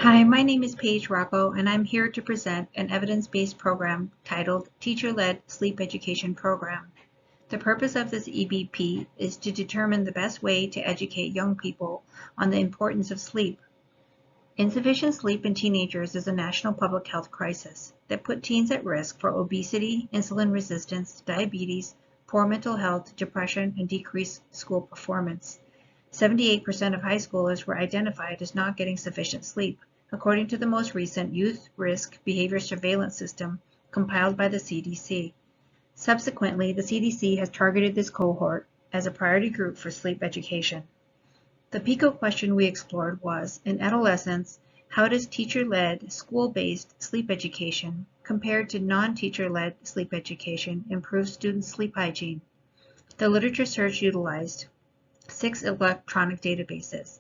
Hi, my name is Paige Rocco, and I'm here to present an evidence-based program titled Teacher-Led Sleep Education Program. The purpose of this EBP is to determine the best way to educate young people on the importance of sleep. Insufficient sleep in teenagers is a national public health crisis that put teens at risk for obesity, insulin resistance, diabetes, poor mental health, depression, and decreased school performance. 78% of high schoolers were identified as not getting sufficient sleep, according to the most recent Youth Risk Behavior Surveillance System compiled by the CDC. Subsequently, the CDC has targeted this cohort as a priority group for sleep education. The PICO question we explored was, in adolescence, how does teacher-led, school-based sleep education compared to non-teacher-led sleep education improve students' sleep hygiene? The literature search utilized 6 electronic databases: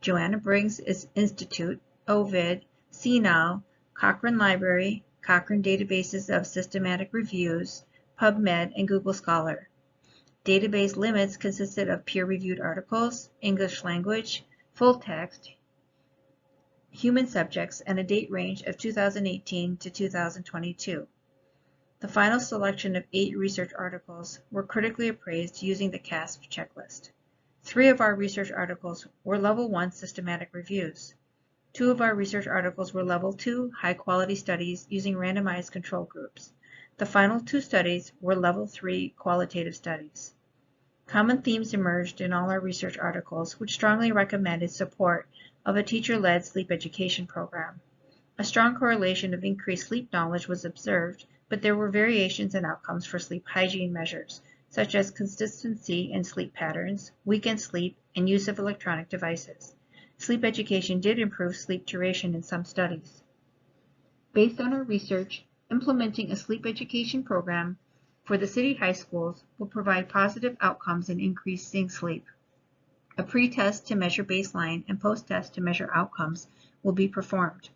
Joanna Briggs Institute, Ovid, CNOW, Cochrane Library, Cochrane Databases of Systematic Reviews, PubMed, and Google Scholar. Database limits consisted of peer-reviewed articles, English language, full text, human subjects, and a date range of 2018 to 2022. The final selection of 8 research articles were critically appraised using the CASP checklist. 3 of our research articles were Level 1 systematic reviews. 2 of our research articles were Level 2 high-quality studies using randomized control groups. The final 2 studies were Level 3 qualitative studies. Common themes emerged in all our research articles, which strongly recommended support of a teacher-led sleep education program. A strong correlation of increased sleep knowledge was observed, but there were variations in outcomes for sleep hygiene measures, such as consistency in sleep patterns, weekend sleep, and use of electronic devices. Sleep education did improve sleep duration in some studies. Based on our research, implementing a sleep education program for the city high schools will provide positive outcomes in increasing sleep. A pre-test to measure baseline and post-test to measure outcomes will be performed.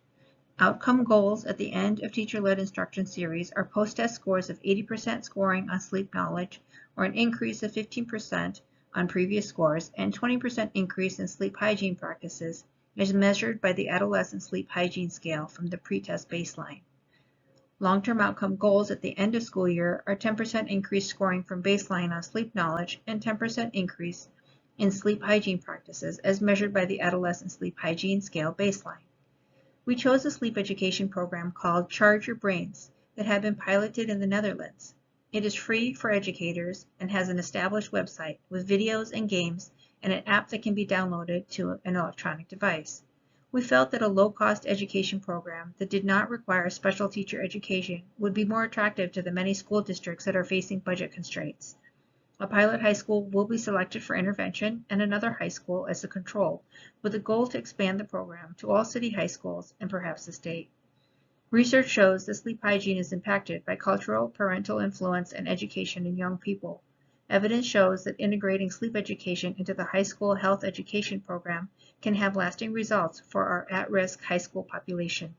Outcome goals at the end of teacher-led instruction series are post-test scores of 80% scoring on sleep knowledge, or an increase of 15% on previous scores, and 20% increase in sleep hygiene practices as measured by the Adolescent Sleep Hygiene Scale from the pretest baseline. Long-term outcome goals at the end of school year are 10% increased scoring from baseline on sleep knowledge and 10% increase in sleep hygiene practices as measured by the Adolescent Sleep Hygiene Scale baseline. We chose a sleep education program called Charge Your Brains that had been piloted in the Netherlands. It is free for educators and has an established website with videos and games and an app that can be downloaded to an electronic device. We felt that a low-cost education program that did not require special teacher education would be more attractive to the many school districts that are facing budget constraints. A pilot high school will be selected for intervention and another high school as the control, with a goal to expand the program to all city high schools and perhaps the state. Research shows that sleep hygiene is impacted by cultural, parental influence, and education in young people. Evidence shows that integrating sleep education into the high school health education program can have lasting results for our at-risk high school population.